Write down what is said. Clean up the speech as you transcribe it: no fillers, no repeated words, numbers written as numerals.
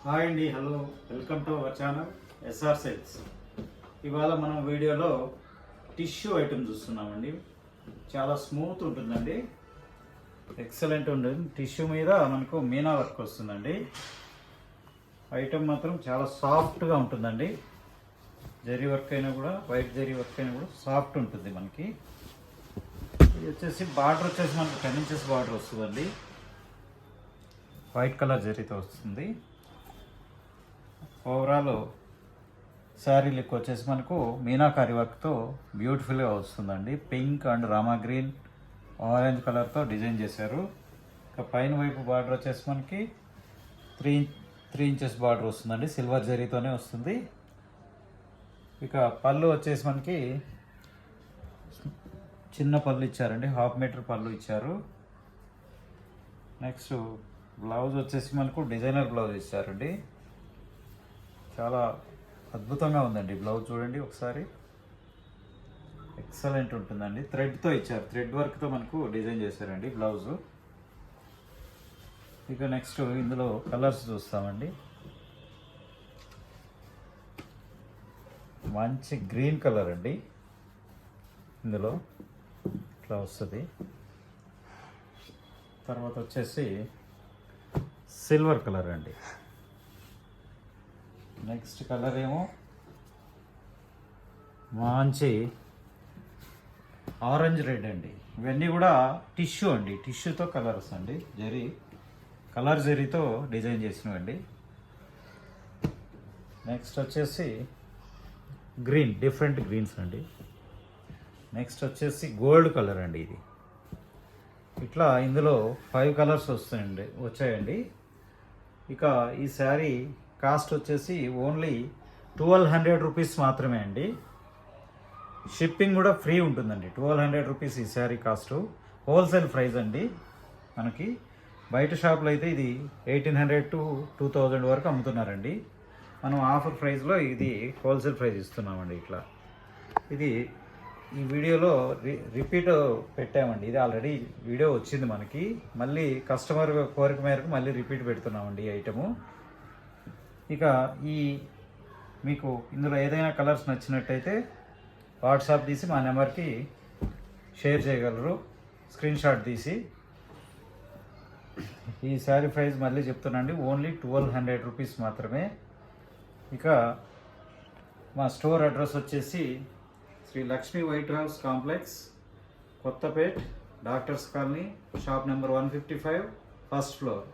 Hi అండి, hello, welcome to our channel SR cells. ఇవాళ మనం వీడియోలో టిష్యూ ఐటమ్ చూస్తున్నామండి. చాలా స్మూత్ ఉంటుందండి, ఎక్సలెంట్ ఉంటుంది. టిష్యూ మీద మనకు మీనా వర్క్ వస్తుందండి. ఐటమ్ మాత్రం చాలా సాఫ్ట్గా ఉంటుందండి. జరీ వర్క్ అయినా కూడా, వైట్ జరీ వర్క్ అయినా కూడా సాఫ్ట్ ఉంటుంది మనకి. ఇది వచ్చేసి బార్డర్ వచ్చేసి మనకు 10 inches బార్డర్ వస్తుందండి. వైట్ కలర్ జరీతో వస్తుంది. ఓవరాల్ శారీ లుక్ వచ్చేసి మనకు మీనాకారి వర్క్తో బ్యూటిఫుల్గా వస్తుందండి. Pink and Rama green, orange కలర్తో డిజైన్ చేశారు. ఇక పైన వైపు బార్డర్ వచ్చేసి మనకి 3 inches బార్డర్ వస్తుందండి. సిల్వర్ జరీతోనే వస్తుంది. ఇక పళ్ళు వచ్చేసి మనకి చిన్న పళ్ళు ఇచ్చారండి, 1/2 meter పళ్ళు ఇచ్చారు. నెక్స్ట్ బ్లౌజ్ వచ్చేసి మనకు డిజైనర్ బ్లౌజ్ ఇచ్చారండి. చాలా అద్భుతంగా ఉందండి బ్లౌజ్, చూడండి ఒకసారి. ఎక్సలెంట్ ఉంటుందండి. థ్రెడ్తో ఇచ్చారు, థ్రెడ్ వర్క్తో మనకు డిజైన్ చేశారండి బ్లౌజు. ఇక నెక్స్ట్ ఇందులో కలర్స్ చూస్తామండి. మంచి గ్రీన్ కలర్ అండి, ఇందులో ఇట్లా వస్తుంది. తర్వాత వచ్చేసి సిల్వర్ కలర్ అండి. నెక్స్ట్ కలర్ ఏమో మంచి ఆరెంజ్ రెడ్ అండి. ఇవన్నీ కూడా టిష్యూ అండి, టిష్యూతో కలర్స్ అండి. కలర్ జరీతో డిజైన్ చేసినవండి. నెక్స్ట్ వచ్చేసి గ్రీన్, డిఫరెంట్ గ్రీన్స్ అండి. నెక్స్ట్ వచ్చేసి గోల్డ్ కలర్ అండి. ఇది ఇట్లా ఇందులో 5 కలర్స్ వచ్చాయండి. ఇక ఈ శారీ కాస్ట్ వచ్చేసి ఓన్లీ 1200 రూపీస్ మాత్రమే అండి. షిప్పింగ్ కూడా ఫ్రీ ఉంటుందండి. 1200 రూపీస్ ఈ శారీ కాస్ట్. హోల్సేల్ ప్రైస్ అండి. మనకి బయట షాప్లో అయితే ఇది 1800 to 2000 వరకు అమ్ముతున్నారండి. మనం ఆఫర్ ప్రైస్లో ఇది హోల్సేల్ ప్రైస్ ఇస్తున్నామండి. ఇట్లా ఇది ఈ వీడియోలో రిపీట్ పెట్టామండి. ఇది ఆల్రెడీ వీడియో వచ్చింది మనకి. మళ్ళీ కస్టమర్ కోరిక మేరకు మళ్ళీ రిపీట్ పెడుతున్నామండి ఈ ఐటము. ఇక మీకు ఇందులో ఏదైనా కలర్స్ నచ్చినట్టయితే వాట్సాప్ తీసి మా నెంబర్కి షేర్ చేయగలరు, స్క్రీన్ షాట్ తీసి. ఈ శారీ ప్రైస్ మళ్ళీ చెప్తున్నాండి, ఓన్లీ 1200 రూపీస్ మాత్రమే. ఇక మా స్టోర్ అడ్రస్ వచ్చేసి Sri Lakshmi white house complex, Kothapet, doctors colony, shop number 155, first floor.